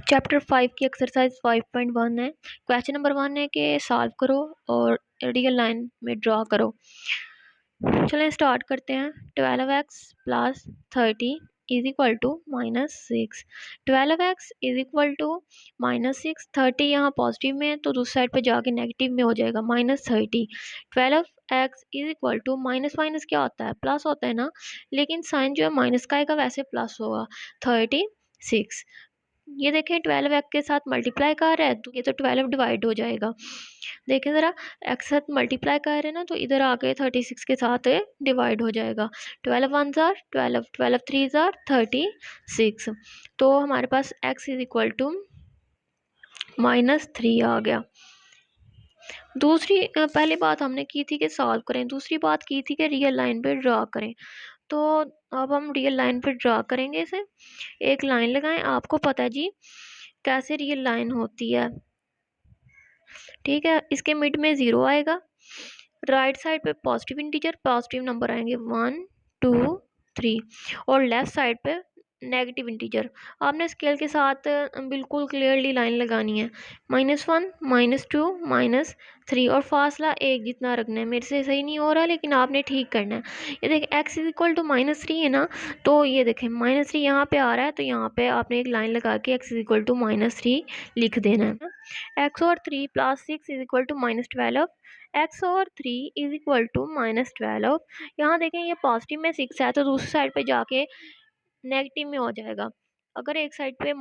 Chapter 5 की exercise 5.1 है। Question number 1 है कि सॉल्व करो और रियल लाइन में ड्रॉ करो। चलें स्टार्ट करते हैं। 12x plus 30 is equal to -6। 12x is equal to -6। 30 यहाँ पॉजिटिव में है तो दूसरी साइड पे जाके नेगेटिव में हो जाएगा -30। 12x is equal to minus minus क्या होता है, प्लस होता है ना, लेकिन साइन जो है माइनस का आएगा, वैसे प्लस होगा 36। ये देखें 12 एक्स के साथ मल्टीप्लाई कर रहा है तो ये तो 12 डिवाइड हो जाएगा। देखें ज़रा, एक्स साथ मल्टीप्लाई कर रहे हैं ना तो इधर आके 36 के साथ डिवाइड हो जाएगा। 12 वन ज़ार 12, 12 थ्री ज़ार 36। तो हमारे पास एक्स इज इक्वल टू -3 आ गया। दूसरी पहली बात हमने की थी कि सॉल्व करें, दूसरी बात की थी कि रियल लाइन पे ड्रा करें। तो अब हम रियल लाइन पे ड्रा करेंगे। इसे एक लाइन लगाएं। आपको पता है जी कैसे रियल लाइन होती है, ठीक है। इसके मिड में 0 आएगा, राइट साइड पे पॉजिटिव इंटीजर, पॉजिटिव नंबर आएंगे 1 2 3, और लेफ्ट साइड पे नेगेटिव इंटीजर। आपने स्केल के साथ बिल्कुल क्लियरली लाइन लगानी है, -1 -2 -3, और फासला एक जितना रखना है। मेरे से सही नहीं हो रहा लेकिन आपने ठीक करना है। ये देखिए x इज इक्वल टू -3 है ना, तो ये देखें -3 यहाँ पे आ रहा है तो यहाँ पे आपने एक लाइन लगा के x इज इक्वल टू -3 लिख देना है। x और 3 plus 6 is equal to -12। x और 3 इज इक्वल टू -12। यहाँ देखें ये पॉजिटिव में 6 है तो दूसरी साइड पे जाके नेगेटिव में हो जाएगा। अगर एक साइड पे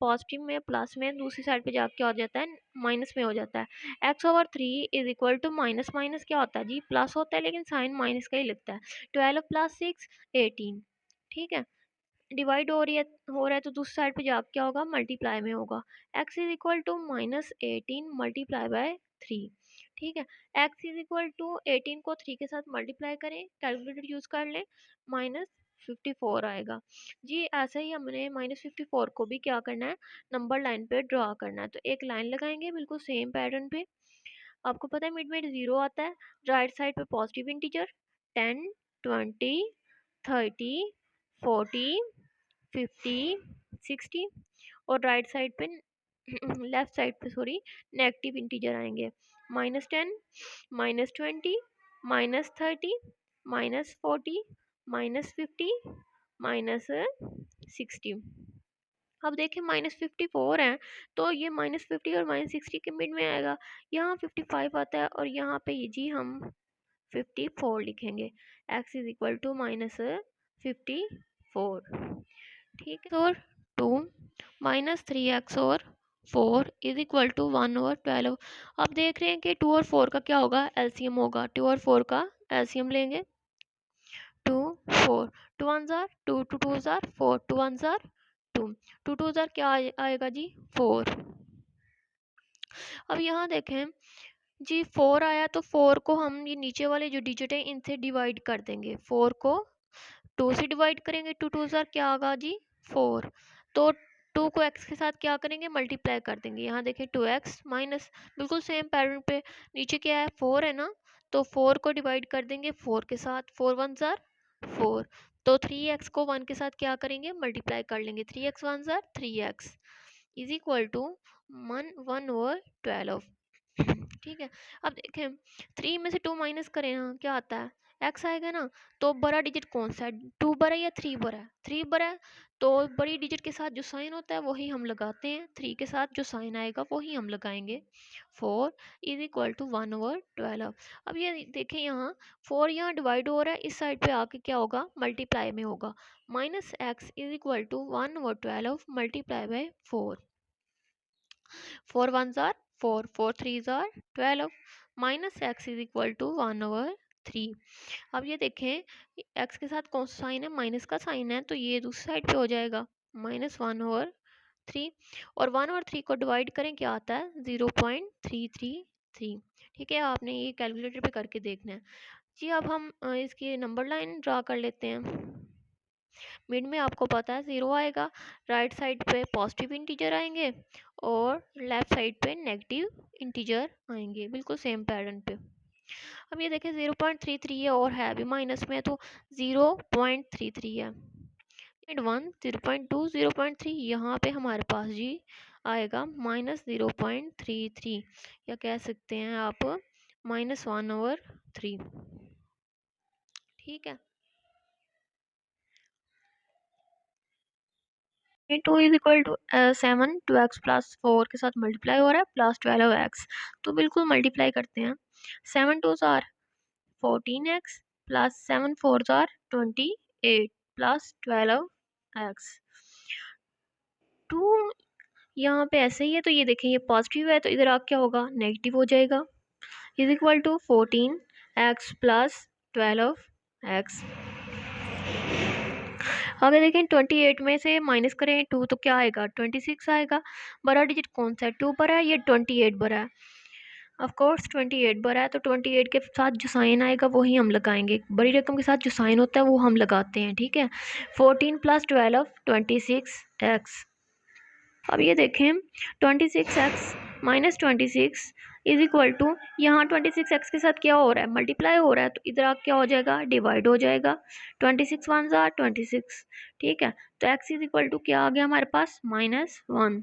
पॉजिटिव में प्लस में, दूसरी साइड पे जाके क्या हो जाता है, माइनस में हो जाता है। x over 3 is equal to minus minus क्या होता है जी, प्लस होता है लेकिन साइन माइनस का ही लगता है। 12 प्लस 6 18, ठीक है। डिवाइड हो रहा है तो दूसरी साइड पे जाके क्या होगा, मल्टीप्लाई में होगा। x is equal to -18 multiply by 3, ठीक है। x इज इक्वल टू 18 को 3 के साथ मल्टीप्लाई करें, कैलकुलेटर यूज कर लें, -54 आएगा जी। ऐसे ही हमने -54 को भी क्या करना है, नंबर लाइन पे ड्रॉ करना है। तो एक लाइन लगाएंगे बिल्कुल सेम पैटर्न पे। आपको पता है मिड में 0 आता है, राइट साइड पे पॉजिटिव इंटीजर 10 20 30 40 50 60, और राइट साइड पे लेफ्ट साइड पे सॉरी नेगेटिव इंटीजर आएंगे, -10 -20 -30 -40 -50 -60। अब देखें -54 है तो ये -50 और -60 के मिड में आएगा। यहाँ 55 आता है और यहाँ पे ये जी हम 54 लिखेंगे। x इज इक्वल टू -54, ठीक है। और 2 -3x और 4 इज इक्वल टू 1 और 12। अब देख रहे हैं कि 2 और 4 का क्या होगा, एलसीएम होगा। 2 और 4 का एलसीएम लेंगे, 2 4, 2 1 जार 2, 2 2 जार 4, 2 1 जार 2, 2 2 जार क्या आएगा जी 4। अब यहाँ देखें जी 4 आया तो 4 को हम ये नीचे वाले जो डिजिट है इनसे डिवाइड कर देंगे। 4 को 2 से डिवाइड करेंगे, 2 2 जार क्या आगा जी 4। तो 2 को x के साथ क्या करेंगे, मल्टीप्लाई कर देंगे। यहाँ देखें 2x माइनस, बिल्कुल सेम पैटर्न पे नीचे क्या है 4 है ना, तो 4 को डिवाइड कर देंगे 4 के साथ, 4 1 जार 4। तो 3x को 1 के साथ क्या करेंगे, मल्टीप्लाई कर लेंगे, 3x 1 जार 3x is equal to 1 over 12, ठीक है। अब देखें 3 में से 2 माइनस करें, हाँ क्या आता है, x आएगा ना। तो बड़ा डिजिट कौन सा है, 2 बड़ा है या 3 बड़ा है, 3 बड़ा है। तो बड़ी डिजिट के साथ जो साइन होता है वही हम लगाते हैं, 3 के साथ जो साइन आएगा वही हम लगाएंगे। 4 इज इक्वल टू 1 ओवर 12। अब ये देखें यहाँ 4 यहाँ डिवाइड हो रहा है, इस साइड पे आके क्या होगा, मल्टीप्लाई में होगा। -x is equal to 1 over 12 multiply by 4। 4 1 जार 4, 4 3 जार 12, -x is equal to 1 over 3। अब ये देखें x के साथ कौन सा साइन है, माइनस का साइन है, तो ये दूसरी साइड पे हो जाएगा -1 ओवर 3, और 1 और 3 को डिवाइड करें क्या आता है 0.333, ठीक है। आपने ये कैलकुलेटर पे करके देखना है जी। अब हम इसकी नंबर लाइन ड्रा कर लेते हैं। मिड में आपको पता है 0 आएगा, राइट साइड पे पॉजिटिव इंटीजर आएंगे और लेफ्ट साइड पे नेगेटिव इंटीजर आएंगे, बिल्कुल सेम पैटर्न पे। अब ये देखें 0.33 है और है भी माइनस में, तो 0.33 है। 1, 0.2, 0.3, यहाँ पे हमारे पास जी आएगा -0.33, या कह सकते हैं आप -1/3। ठीक है। 2 is equal to 7, 2x plus 4 के साथ मल्टीप्लाई हो रहा है प्लस 12x, तो बिल्कुल मल्टीप्लाई करते हैं। 7 2 are 14x plus 7 4 are 28 plus 12x। 2 यहाँ पे ऐसे ही है, तो ये देखें ये पॉजिटिव है, तो इधर आ क्या होगा, नेगेटिव हो जाएगा। Is equal to 14x plus 12x। अगर देखें 28 में से माइनस करें 2 तो क्या आएगा, 26 आएगा। बड़ा डिजिट कौन सा है, 2 बड़ा है, ये 28 बड़ा है। ऑफ कोर्स 28 बड़ा है, तो 28 के साथ जो साइन आएगा वही हम लगाएंगे। बड़ी रकम के साथ जो साइन होता है वो हम लगाते हैं। ठीक है। 14 प्लस 12 26x। अब ये देखें 26x minus 26 is equal to, यहाँ 26x के साथ क्या हो रहा है, मल्टीप्लाई हो रहा है, तो इधर आप क्या हो जाएगा, डिवाइड हो जाएगा। 26 1 ज़ा 26। ठीक है। तो x इज इक्वल टू क्या आ गया हमारे पास, -1।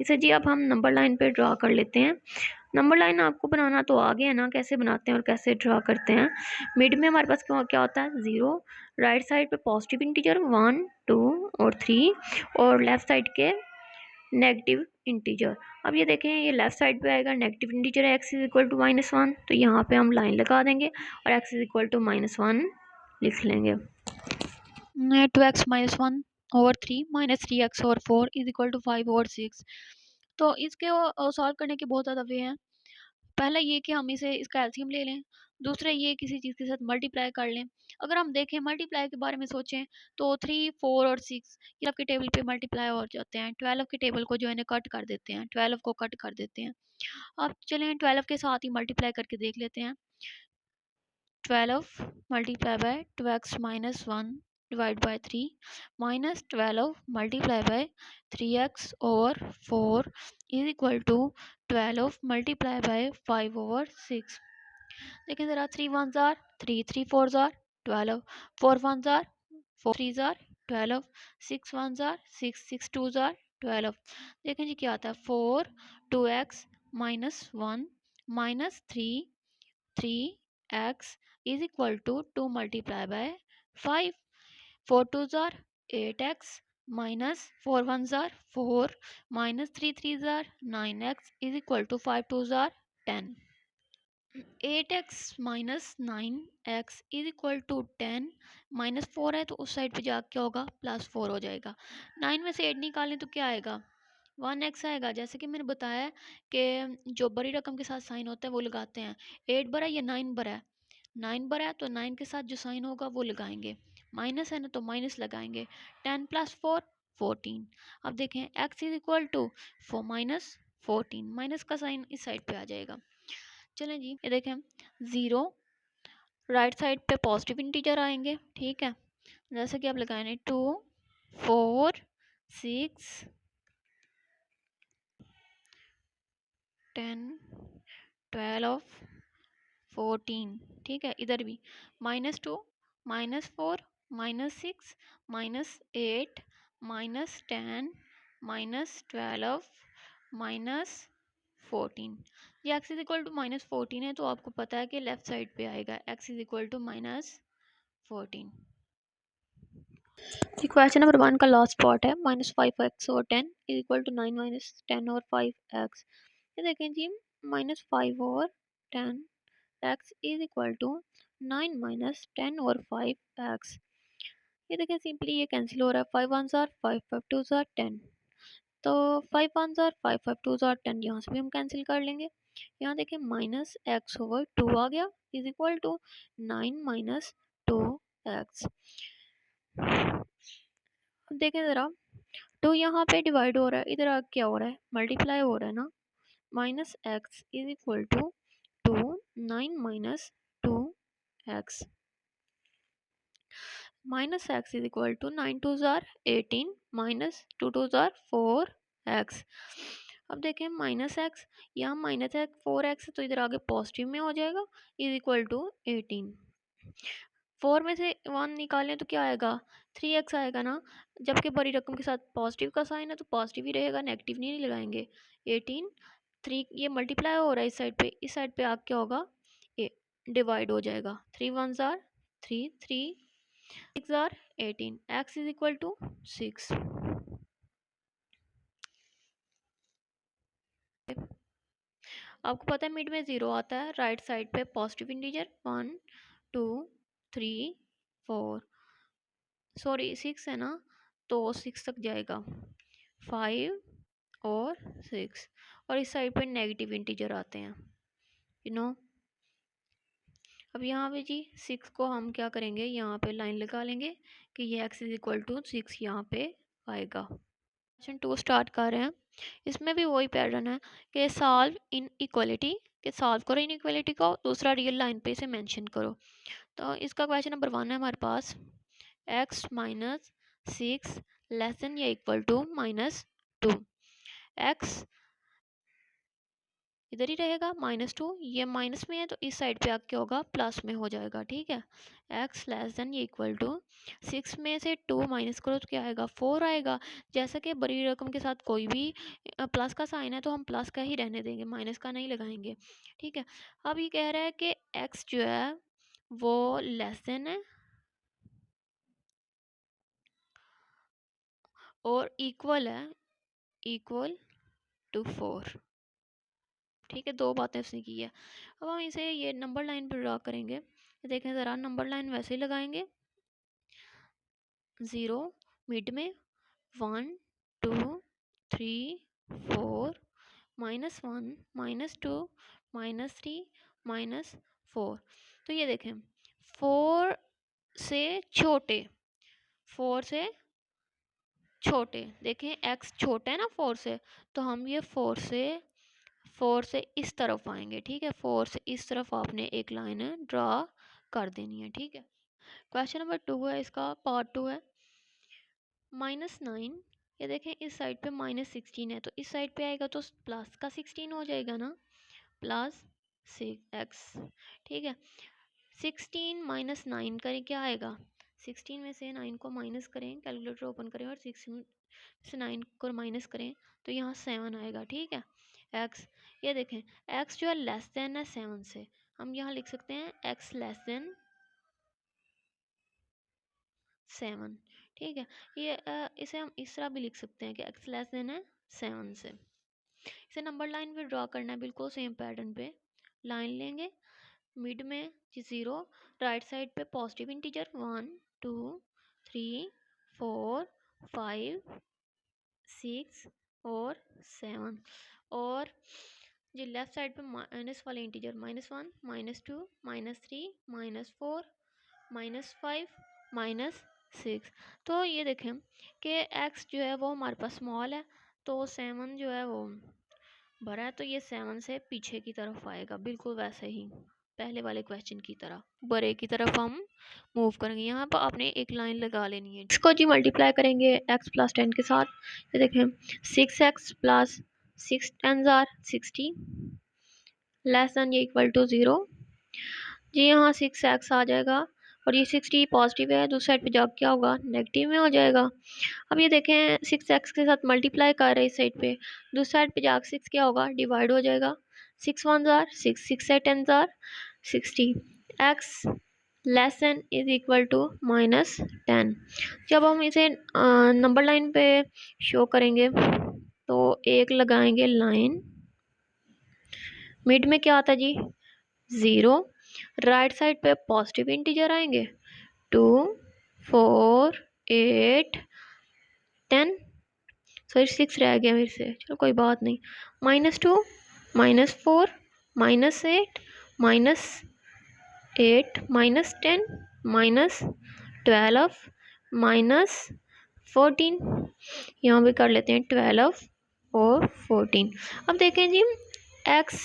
इसे जी अब हम नंबर लाइन पे ड्रा कर लेते हैं। नंबर लाइन आपको बनाना तो आ गया ना, कैसे बनाते हैं और कैसे ड्रा करते हैं। मिड में हमारे पास क्या क्या होता है, 0, राइट साइड पे पॉजिटिव इंटीजर 1 2 और 3, और लेफ्ट साइड के नेगेटिव इंटीजर। अब ये देखें ये लेफ्ट साइड पे आएगा नेगेटिव इंटीजर है, x इज इक्वल टू -1, तो यहाँ पे हम लाइन लगा देंगे और x इज इक्वल टू -1 लिख लेंगे। 2x -1/3 -3x/4 is equal to 5/6। तो इसके सॉल्व करने के बहुत ज़्यादा वे हैं। पहला ये कि हम इसे इसका एलसीएम ले लें, दूसरा ये किसी चीज़ के साथ मल्टीप्लाई कर लें। अगर हम देखें मल्टीप्लाई के बारे में सोचें तो 3 4 और 6 ये आपके टेबल पे मल्टीप्लाई हो जाते हैं। 12 के टेबल को जो है कट कर देते हैं, 12 को कट कर देते हैं। अब चलें 12 के साथ ही मल्टीप्लाई करके देख लेते हैं। 12 multiply by 2x -1 divide by 3 minus 12 multiply by 3x/4 is equal to 12 multiply by 5/6। देखें ज़रा, 3 1 जार 3, 3 4 जार 12, 4 1 जार 4 3 जार 12, 6 1 जार 6, 6 2 जार 12। देखें जी क्या आता है, 4 2x -1 -3 is equal to 2 multiplied by 5. 4 2s are 8x minus 4 1s are 4 minus 3 3s are 9x is equal to 5 2s are 10. 8x minus 9x is equal to 10 minus 4 है तो उस साइड पे जाके क्या होगा, +4 हो जाएगा। 9 में से 8 निकालें तो क्या आएगा, 1x आएगा। जैसे कि मैंने बताया कि जो बड़ी रकम के साथ साइन होता है वो लगाते हैं। 8 बड़ा है या 9 बड़ा है, 9 बड़ा है तो 9 के साथ जो साइन होगा वो लगाएंगे। माइनस है ना तो माइनस लगाएंगे। 10 + 4 14। अब देखें x is equal to -14, minus का साइन इस साइड पे आ जाएगा। चलें जी, ये देखें 0 राइट साइड पे पॉजिटिव इंटीजर आएंगे। ठीक है। जैसे कि आप लगाएंगे 2 4 6 10 12 14। ठीक है। इधर भी -2 -4 -6 -8 -10 -12 -14। ये x इज इक्वल टू -14 है, तो आपको पता है कि लेफ्ट साइड पे आएगा x is equal to -14। Question number 1 का लास्ट पार्ट है, -5x/10 इज इक्वल टू 9 - 10 और 5x। ये देखें जी, -5/10 x इज इक्वल टू 9 - 10 और 5x। ये देखें सिंपली ये कैंसिल हो रहा है, 5 1 जार 5 5 2 जार 10, तो 5 1 जार 5 5 2 जार 10 यहाँ से भी हम कैंसिल कर लेंगे। यहाँ देखें -x/2 आ गया इज इक्वल टू 9 - 2x। अब देखें ज़रा, 2 यहाँ पे डिवाइड हो रहा है, इधर क्या हो रहा है, मल्टीप्लाई हो रहा है ना। -x is equal to 2 9 - 2x -x is equal to 9 2 जार 18 -2 2 जार 4x। अब देखें -x, यहाँ -x 4x तो इधर आगे पॉजिटिव में हो जाएगा इज इक्वल टू 18। 4 में से 1 निकालें तो क्या आएगा, 3x आएगा ना। जबकि बड़ी रकम के साथ पॉजिटिव का साइन है तो पॉजिटिव ही रहेगा, नेगेटिव नहीं लगाएंगे। 18 3 ये मल्टीप्लाई हो रहा है इस साइड पे आग क्या होगा, ये डिवाइड हो जाएगा। 3 1 जार 3 3 6 जार 18, x इज इक्वल टू 6। आपको पता है मिड में 0 आता है, राइट साइड पे पॉजिटिव इंटीजर 1 2 3 4, सॉरी 6 है ना, तो 6 तक जाएगा, 5 और 6, और इस साइड पे नेगेटिव इंटीजर आते हैं, यू नो। अब यहाँ पे जी 6 को हम क्या करेंगे, यहाँ पे लाइन लगा लेंगे कि ये x इज इक्वल टू 6 यहाँ पे आएगा। क्वेश्चन 2 स्टार्ट कर रहे हैं। इसमें भी वही पैटर्न है कि सॉल्व इन इक्वलिटी, कि सॉल्व करो इन इक्वलिटी को, दूसरा रियल लाइन पे इसे मेंशन करो। तो इसका क्वेश्चन नंबर 1 है हमारे पास, x माइनस 6 लेस देन या इक्वल टू -2। x इधर ही रहेगा -2, ये माइनस में है तो इस साइड पे आके क्या होगा, प्लस में हो जाएगा, ठीक है। x लेस देन ये इक्वल टू 6 में से 2 माइनस करो तो क्या आएगा, 4 आएगा। जैसा कि बड़ी रकम के साथ कोई भी प्लस का साइन है तो हम प्लस का ही रहने देंगे, माइनस का नहीं लगाएंगे, ठीक है। अब ये कह रहा है कि x जो है वो लेस देन है और इक्वल है, इक्वल टू 4, ठीक है। दो बातें उसने की है। अब हम इसे ये नंबर लाइन पर ड्रा करेंगे, देखें ज़रा, नंबर लाइन वैसे ही लगाएंगे, 0 मिड में, 1 2 3 4 -1 -2 -3 -4। तो ये देखें 4 से छोटे, 4 से छोटे, देखें x छोटा है ना 4 से, तो हम ये 4 से इस तरफ आएंगे, ठीक है। 4 से इस तरफ आपने एक लाइन ड्रा कर देनी है, ठीक है। क्वेश्चन नंबर 2 है, इसका पार्ट 2 है। -9, ये देखें इस साइड पे -16 है तो इस साइड पे आएगा तो प्लस का 16 हो जाएगा ना, प्लस 6x, ठीक है। 16 -9 करें क्या आएगा, 16 में से 9 को माइनस करें, कैलकुलेटर ओपन करें और 6 से 9 को माइनस करें तो यहाँ 7 आएगा, ठीक है। x, ये देखें x जो है लेस देन है 7 से, हम यहाँ लिख सकते हैं x लेस देन 7, ठीक है। ये इसे हम इस तरह भी लिख सकते हैं कि x लेस देन है 7 से। इसे नंबर लाइन पे ड्रॉ करना है, बिल्कुल सेम पैटर्न पे लाइन लेंगे, मिड में 0, राइट साइड पे पॉजिटिव इंटीजर 1 2 3 4 5 6 और 7, और जो लेफ्ट साइड पे माइनस वाले इंटीजर -1 -2 -3 -4 -5 -6। तो ये देखें कि x जो है वो हमारे पास स्मॉल है तो 7 जो है वो बड़ा है, तो ये 7 से पीछे की तरफ आएगा, बिल्कुल वैसे ही पहले वाले क्वेश्चन की तरह बड़े की तरफ हम मूव करेंगे। यहाँ पर आपने एक लाइन लगा लेनी है, इसको जी मल्टीप्लाई करेंगे x प्लस 10 के साथ, ये देखें 6x प्लस 6 10 जार 60 लेस दैन ये इक्वल टू 0, जी यहाँ 6x आ जाएगा और ये 60 पॉजिटिव है, दूसरी साइड पे जब क्या होगा, नेगेटिव में हो जाएगा। अब ये देखें 6x के साथ मल्टीप्लाई कर रहे हैं इस साइड पे, दूसरी साइड पे जाकर 6 क्या होगा, डिवाइड हो जाएगा। 6 1 जार 6 6 से 10 जार 60, x less than is equal to -10। जब हम इसे नंबर लाइन पे शो करेंगे तो एक लगाएंगे लाइन, मिड में क्या आता है जी 0, राइट साइड पे पॉजिटिव इंटीजर आएंगे 2 4 8 10, सॉरी 6 रह गया मेरे से, चलो कोई बात नहीं, -2 -4 -8 -8 -10 -12 -14, यहाँ भी कर लेते हैं 12 और 14। अब देखें जी x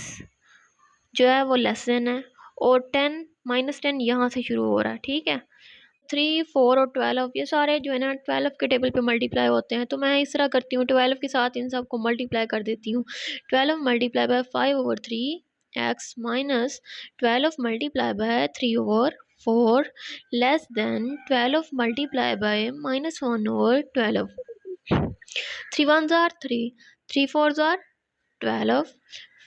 जो है वो लेस देन है और 10 -10 यहाँ से शुरू हो रहा है, ठीक है। 3 4 और 12 ये सारे जो है ना 12 के टेबल पे मल्टीप्लाई होते हैं, तो मैं इस तरह करती हूँ 12 के साथ इन सब को मल्टीप्लाई कर देती हूँ। 12 multiply bye 5/3 x minus 12 multiply bye 3/4 4 less than 12 multiply bye -1/12। 3 1s are 3, 3 4s are 12,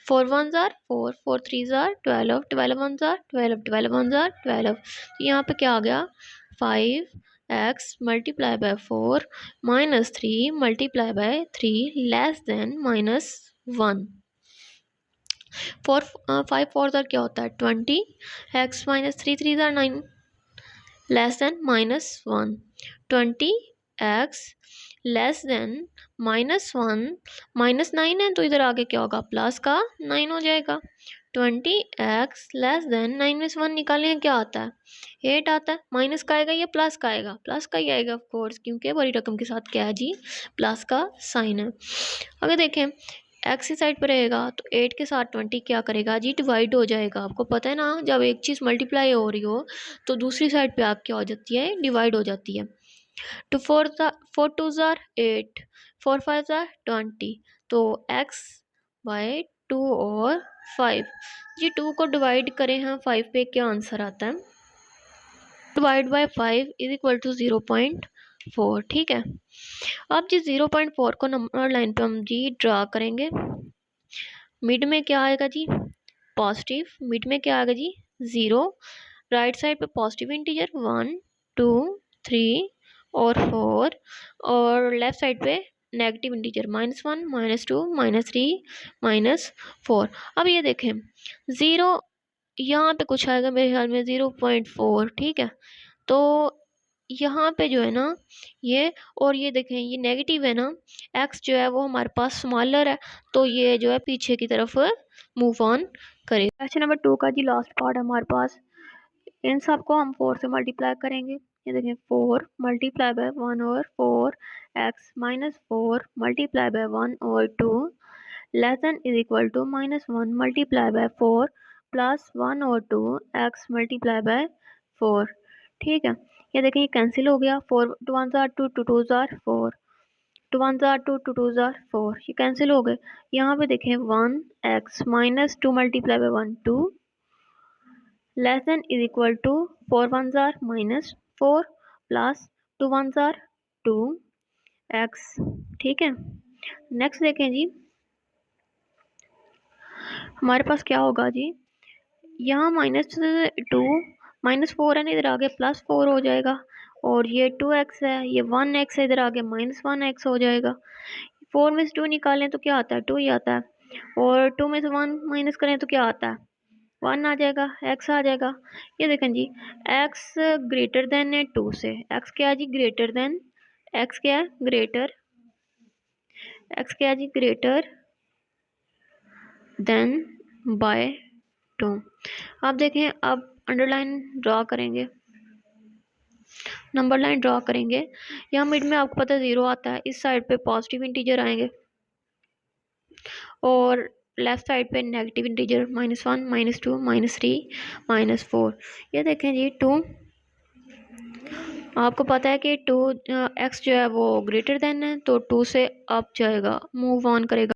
4 1s are 4, 4 3s are 12, 12 1s are 12, 12 1s are 12। तो यहाँ पे क्या आ गया 5x multiply by 4 -3 multiply by 3 less than -1। 4 5 4 क्या होता है 20, x -3 3 are 9 less than -1। 20x less than -1 -9 है तो इधर आगे क्या होगा प्लस का 9 हो जाएगा। 20x लेस देन 9 में से 1 निकालें क्या आता है 8 आता है। माइनस का आएगा या प्लस का आएगा, प्लस का ही आएगा ऑफ कोर्स, क्योंकि बड़ी रकम के साथ क्या है जी प्लस का साइन है। अगर देखें एक्स की साइड पर रहेगा तो 8 के साथ 20 क्या करेगा जी डिवाइड हो जाएगा। आपको पता है ना जब एक चीज़ मल्टीप्लाई हो रही हो तो दूसरी साइड पे आप क्या हो जाती है डिवाइड हो जाती है। तो 4 2 जार 8, 4 5 जार 20, तो x बाय 2 और 5 जी 2 को डिवाइड करें हम 5 पे क्या आंसर आता है divide by 5 is equal to 0.4। ठीक है, अब जी 0.4 को नंबर लाइन पे हम जी ड्रा करेंगे। मिड में क्या आएगा जी पॉजिटिव, मिड में क्या आएगा जी 0, राइट साइड पे पॉजिटिव इंटीजर 1 2 3 और 4 और लेफ्ट साइड पे नेगेटिव इंटीजर -1 -2 -3 -4। अब ये देखें 0 यहाँ पे कुछ आएगा मेरे ख्याल में 0.4। ठीक है, तो यहाँ पे जो है ना ये और ये देखें ये नेगेटिव है ना, x जो है वो हमारे पास स्मॉलर है तो ये जो है पीछे की तरफ मूव ऑन करे। क्वेश्चन नंबर 2 का जी लास्ट पार्ट हमारे पास, इन सब को हम 4 से मल्टीप्लाई करेंगे। ये देखें 4 मल्टीप्लाई बाय 1 और 4 x -4 मल्टीप्लाई बाय 1 और 2 less than is equal to -1 multiply by 4 plus 1 और 2 x मल्टीप्लाई बाय 4। ठीक है, ये देखें ये कैंसिल हो गया, 4 2 1 जार 2 2 2 जार 4, 2 1 जार 2 2 2 जार 4, ये कैंसिल हो गए। यहाँ पे देखें 1x -2 multiply by 1 2 less than is equal to 4 1 जार -4 प्लस 2 1 जार 2x। ठीक है, नेक्स्ट देखें जी हमारे पास क्या होगा जी यहाँ -2 -4 है ना, इधर आगे +4 हो जाएगा और ये 2x है, ये 1x है, इधर आगे -1x हो जाएगा। 4 में से 2 निकालें तो क्या आता है 2 ही आता है और 2 में से 1 माइनस करें तो क्या आता है 1 आ जाएगा, x आ जाएगा। ये देखें जी x ग्रेटर देन है 2 से, x क्या है जी ग्रेटर देन, x क्या है ग्रेटर, x क्या है जी ग्रेटर देन बाय 2। अब देखें अब अंडरलाइन ड्रॉ करेंगे, नंबर लाइन ड्रॉ करेंगे। यहाँ मिड में आपको पता है 0 आता है, इस साइड पे पॉजिटिव इंटीजर आएंगे और लेफ्ट साइड पे नेगेटिव इंटीजर -1 -2 -3 -4। ये देखें जी 2, आपको पता है कि 2 x जो है वो ग्रेटर देन है तो 2 से अप जाएगा मूव ऑन करेगा।